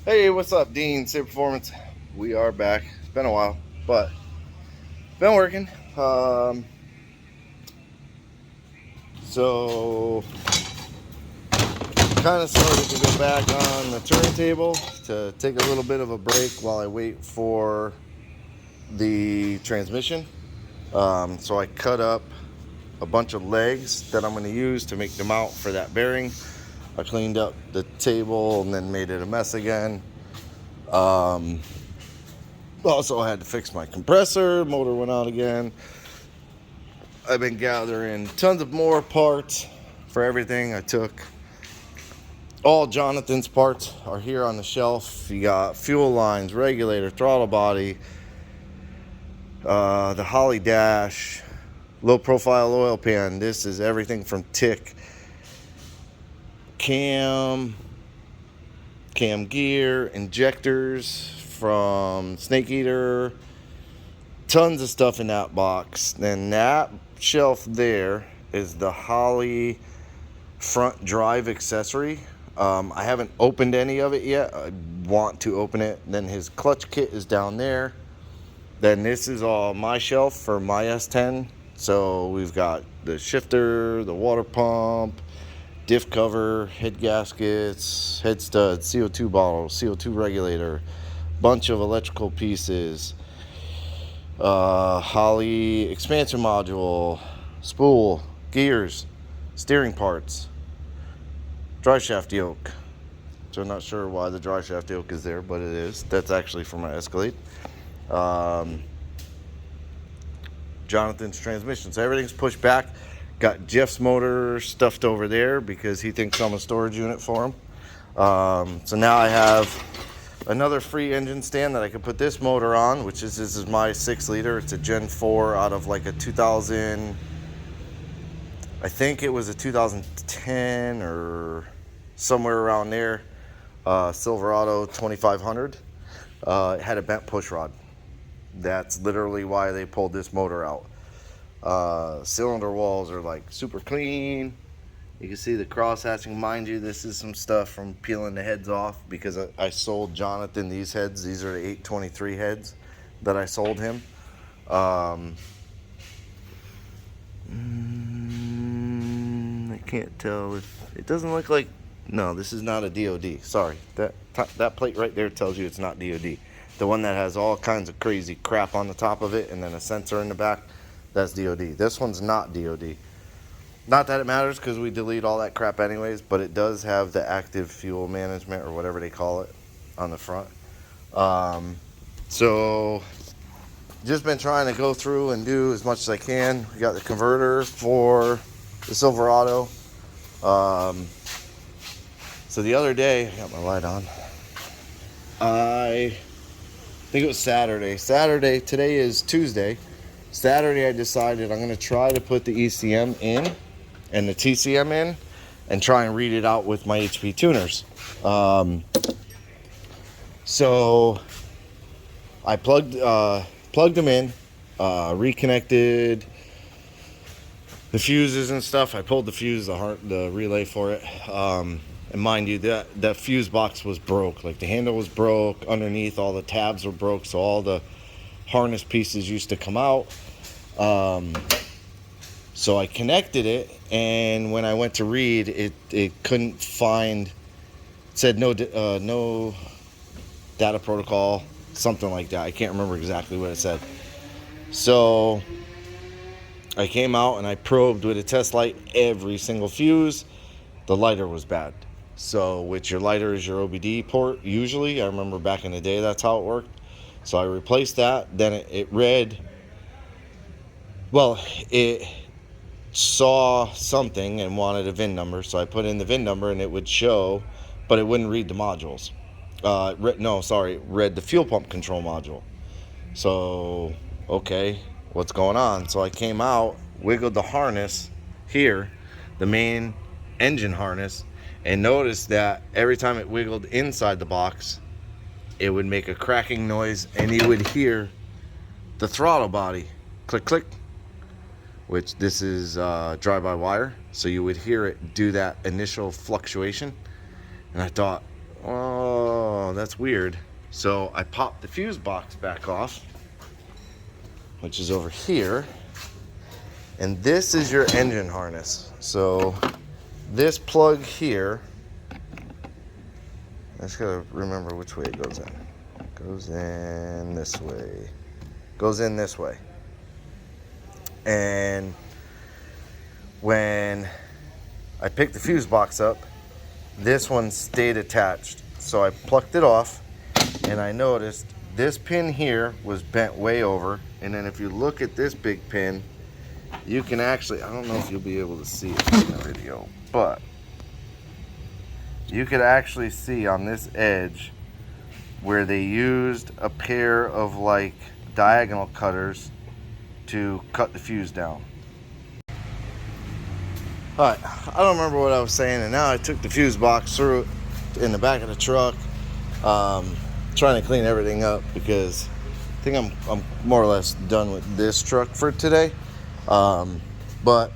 Hey, what's up, Dean? Safe Performance. We are back. It's been a while, but been working. So kind of started to go back on the turntable to take a little bit of a break while I wait for the transmission. So I cut up a bunch of legs that I'm going to use to make the mount for that bearing. I cleaned up the table and then made it a mess again. Um, Also, I had to fix my compressor. Motor went out again. I've been gathering tons of more parts for everything. I took all Jonathan's parts are here on the shelf. You got fuel lines, regulator, throttle body, the Holly dash, low profile oil pan. This is everything from tick, cam gear, injectors from Snake Eater, tons of stuff in that box. Then that shelf there is the Holly front drive accessory. I haven't opened any of it yet. I want to open it. Then his clutch kit is down there. Then this is all my shelf for my S10. So we've got the shifter, the water pump, diff cover, head gaskets, head studs, CO2 bottles, CO2 regulator, bunch of electrical pieces, Holly expansion module, spool, gears, steering parts, drive shaft yoke. So I'm not sure why the drive shaft yoke is there, but it is. That's actually for my Escalade. Um, Jonathan's transmission. So everything's pushed back. Got Jeff's motor stuffed over there because he thinks I'm a storage unit for him. So now I have another free engine stand that I can put this motor on, which is this is my 6-liter. It's a Gen 4 out of like a 2000. I think it was a 2010 or somewhere around there. Silverado 2500. It had a bent push rod. That's literally why they pulled this motor out. Cylinder walls are like super clean. You can see the cross hatching. Mind you, this is some stuff from peeling the heads off because I sold Jonathan these heads. These are the 823 heads that I sold him. I can't tell if it doesn't look like. No, this is not a DOD. Sorry, that plate right there tells you it's not DOD. The one that has all kinds of crazy crap on the top of it and then a sensor in the back, that's DOD. This one's not DOD. Not that it matters because we delete all that crap anyways, but it does have the active fuel management or whatever they call it on the front. So just been trying to go through and do as much as I can. We got the converter for the Silverado. So the other day, I got my light on. I think it was Saturday. Today is Tuesday. Saturday, I decided I'm going to try to put the ECM in and the TCM in and try and read it out with my HP tuners. So I plugged them in, reconnected the fuses and stuff. I pulled the fuse, the relay for it. And mind you, that fuse box was broke. Like the handle was broke. Underneath, all the tabs were broke, so all the harness pieces used to come out. So I connected it, and when I went to read, it couldn't find. It said no data protocol, something like that. I can't remember exactly what it said. So I came out and I probed with a test light every single fuse. The lighter was bad. So which your lighter is your OBD port usually. I remember back in the day that's how it worked. So I replaced that. Then it read. Well, it saw something and wanted a VIN number, so I put in the VIN number and it would show, but it wouldn't read the modules. Read the fuel pump control module. So, okay, what's going on? So I came out, wiggled the harness here, the main engine harness, and noticed that every time it wiggled inside the box, it would make a cracking noise and you would hear the throttle body click, click, which this is drive-by wire, so you would hear it do that initial fluctuation. And I thought, Oh, that's weird. So I popped the fuse box back off, which is over here. And this is your engine harness. So this plug here, I just gotta remember which way it goes in. Goes in this way. Goes in this way. And when I picked the fuse box up, this one stayed attached. So I plucked it off, and I noticed this pin here was bent way over. And then if you look at this big pin, you can actually, I don't know if you'll be able to see it in the video, but you could actually see on this edge where they used a pair of like diagonal cutters to cut the fuse down. Alright, I don't remember what I was saying, and now I took the fuse box through in the back of the truck, trying to clean everything up because I think I'm more or less done with this truck for today. But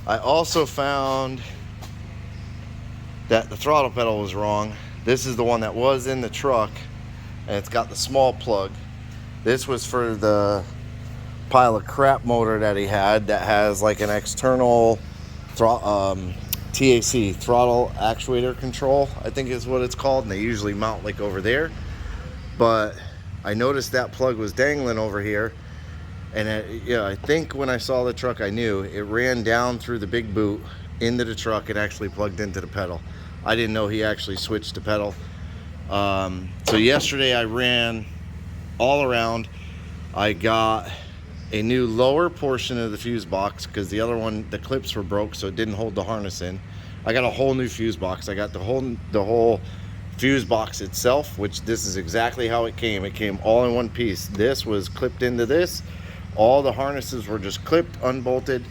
I also found that the throttle pedal was wrong. This is the one that was in the truck, and it's got the small plug. This was for the pile of crap motor that he had that has like an external TAC, throttle actuator control, I think is what it's called, and they usually mount like over there. But I noticed that plug was dangling over here, and I think when I saw the truck I knew it ran down through the big boot into the truck and actually plugged into the pedal. I didn't know he actually switched the pedal. So yesterday I ran all around. I got a new lower portion of the fuse box because the other one, the clips were broke, so it didn't hold the harness in. I got a whole new fuse box. I got the whole fuse box itself, which this is exactly how it came. It came all in one piece. This was clipped into this. All the harnesses were just clipped, unbolted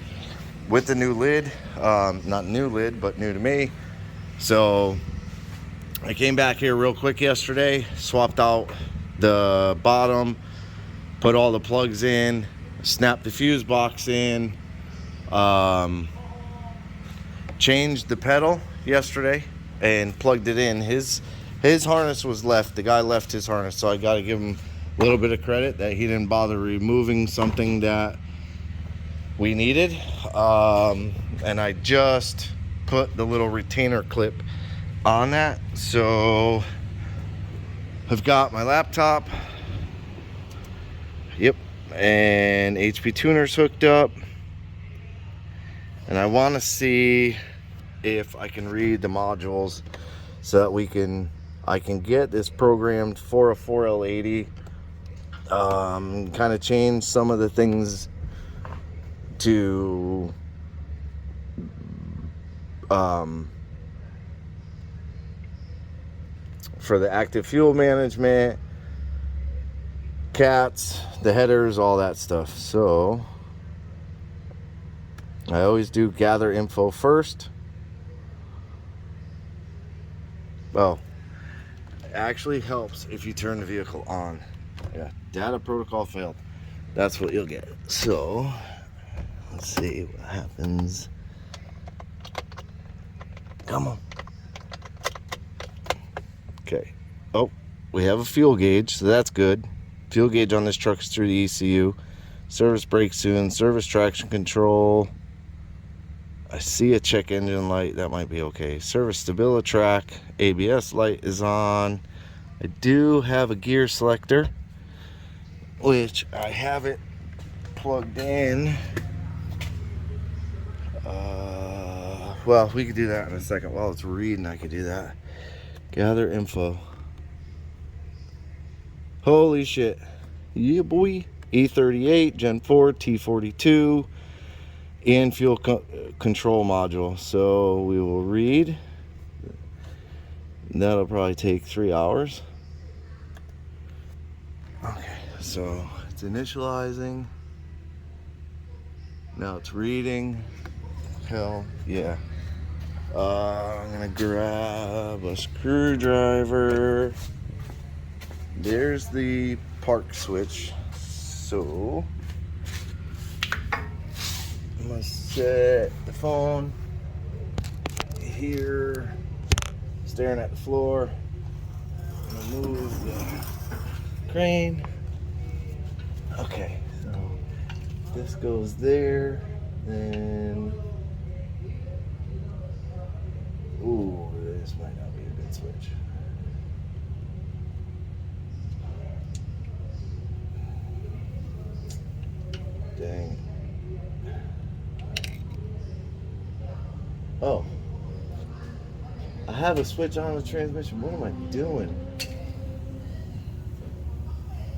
with the new lid. Not new lid, but new to me. So I came back here real quick yesterday, swapped out the bottom, put all the plugs in, snapped the fuse box in, changed the pedal yesterday and plugged it in. His harness was left. The guy left his harness, so I got to give him a little bit of credit that he didn't bother removing something that we needed. And I just put the little retainer clip on that. So I've got my laptop, yep, and HP tuners hooked up, and I want to see if I can read the modules so that I can get this programmed for a 4L80. Kind of change some of the things to for the active fuel management, cats, the headers, all that stuff. So I always do gather info first. Well, it actually helps if you turn the vehicle on. Yeah, data protocol failed. That's what you'll get. So let's see what happens. Come on. Okay. Oh, we have a fuel gauge, so that's good. Fuel gauge on this truck is through the ECU. Service brake soon. Service traction control. I see a check engine light. That might be okay. Service StabiliTrak. ABS light is on. I do have a gear selector, which I have it plugged in. Well, we could do that in a second. While it's reading, I could do that. Gather info. Holy shit. Yeah, boy. E38, Gen 4, T42, and fuel control module. So we will read. That'll probably take 3 hours. Okay, so it's initializing. Now it's reading. Hell yeah. I'm gonna grab a screwdriver. There's the park switch. So I'm gonna set the phone here, staring at the floor. I'm gonna move the crane. Okay, so this goes there, then. Ooh, this might not be a good switch. Dang. Oh. I have a switch on the transmission. What am I doing?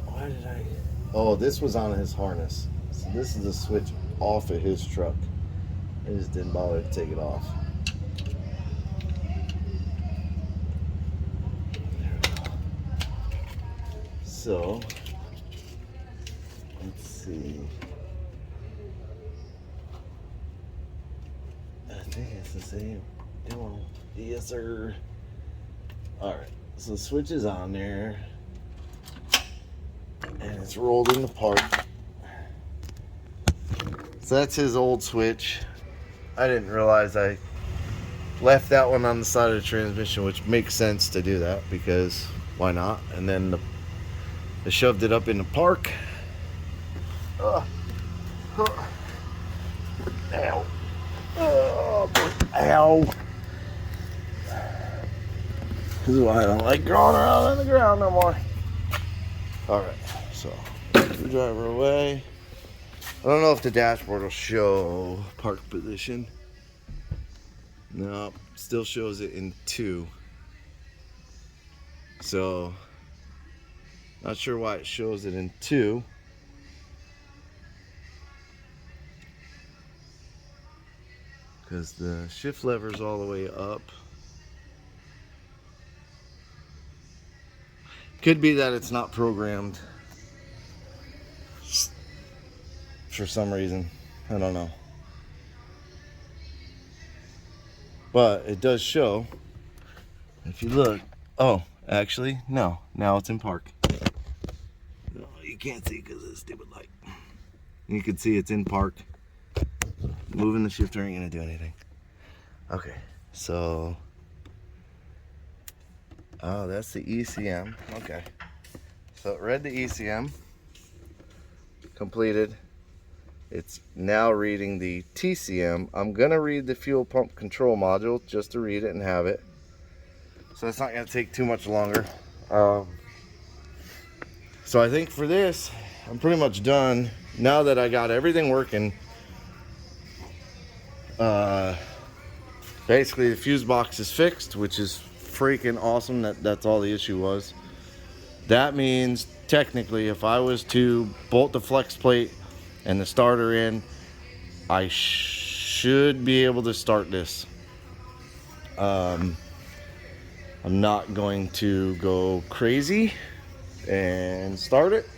Why did I? Oh, this was on his harness. So this is a switch off of his truck. I just didn't bother to take it off. So, let's see. I think it's the same. Come on. Yes, sir. Alright, so the switch is on there. And it's rolled into park. So that's his old switch. I didn't realize I left that one on the side of the transmission, which makes sense to do that because why not? And then I shoved it up in the park. Ow. Oh, ow. This is why I don't like crawling around on the ground no more. Alright, so screwdriver away. I don't know if the dashboard will show park position. No, still shows it in 2. So, not sure why it shows it in 2. Because the shift lever's all the way up. Could be that it's not programmed for some reason. I don't know. But it does show. If you look. Oh, actually, no. Now it's in park. No, you can't see because of the stupid light. You can see it's in park. Moving the shifter ain't gonna do anything. Okay, so. Oh, that's the ECM. Okay. So it read the ECM. Completed. It's now reading the TCM. I'm going to read the fuel pump control module just to read it and have it. So it's not going to take too much longer. So I think for this, I'm pretty much done. Now that I got everything working, basically the fuse box is fixed, which is freaking awesome. That's all the issue was. That means technically if I was to bolt the flex plate and the starter in, I should be able to start this. I'm not going to go crazy and start it.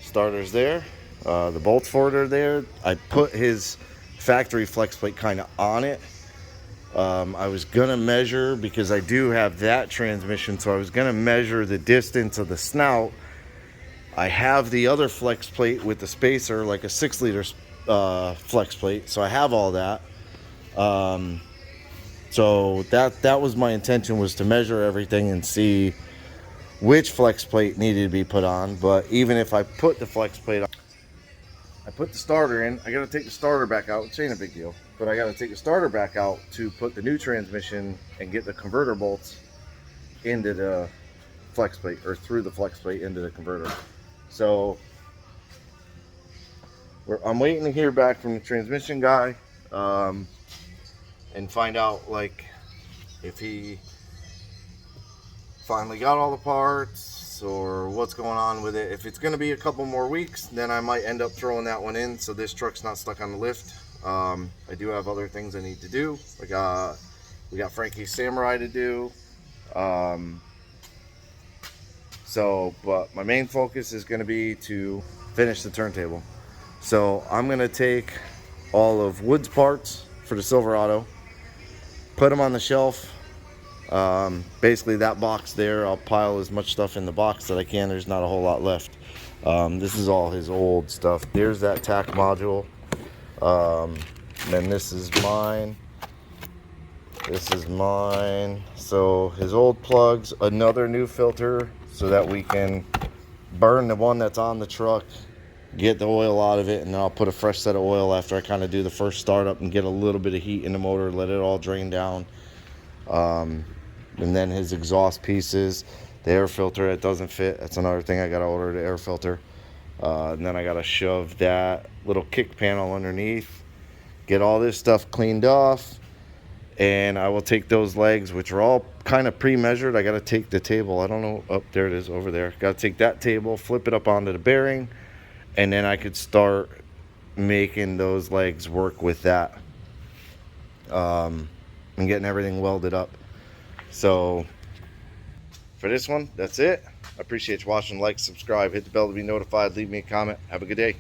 Starter's there. The bolts for it are there. I put his factory flex plate kind of on it. I was gonna measure, because I do have that transmission, so I was gonna measure the distance of the snout. I have the other flex plate with the spacer, like a 6-liter flex plate, so I have all that. So that was my intention, was to measure everything and see which flex plate needed to be put on. But even if I put the flex plate on, I put the starter in, I gotta take the starter back out, which ain't a big deal, but I gotta take the starter back out to put the new transmission and get the converter bolts into the flex plate, or through the flex plate into the converter. So I'm waiting to hear back from the transmission guy and find out, like, if he finally got all the parts or what's going on with it. If it's going to be a couple more weeks, then I might end up throwing that one in so this truck's not stuck on the lift. I do have other things I need to do. We got Frankie's Samurai to do. But my main focus is going to be to finish the turntable. So I'm going to take all of Wood's parts for the Silverado, put them on the shelf. Basically that box there, I'll pile as much stuff in the box that I can. There's not a whole lot left. This is all his old stuff. There's that tack module. Then this is mine. This is mine. So his old plugs, another new filter so that we can burn the one that's on the truck, get the oil out of it, and then I'll put a fresh set of oil after I kind of do the first startup and get a little bit of heat in the motor, let it all drain down. And then his exhaust pieces, the air filter, it doesn't fit. That's another thing, I gotta order the air filter. And then I gotta shove that little kick panel underneath, get all this stuff cleaned off, and I will take those legs, which are all kind of pre-measured. I gotta take the table, I don't know, oh, there it is over there. Gotta take that table, flip it up onto the bearing, and then I could start making those legs work with that, and getting everything welded up. So for this one, that's it. I appreciate you watching. Like, subscribe, hit the bell to be notified, leave me a comment. Have a good day.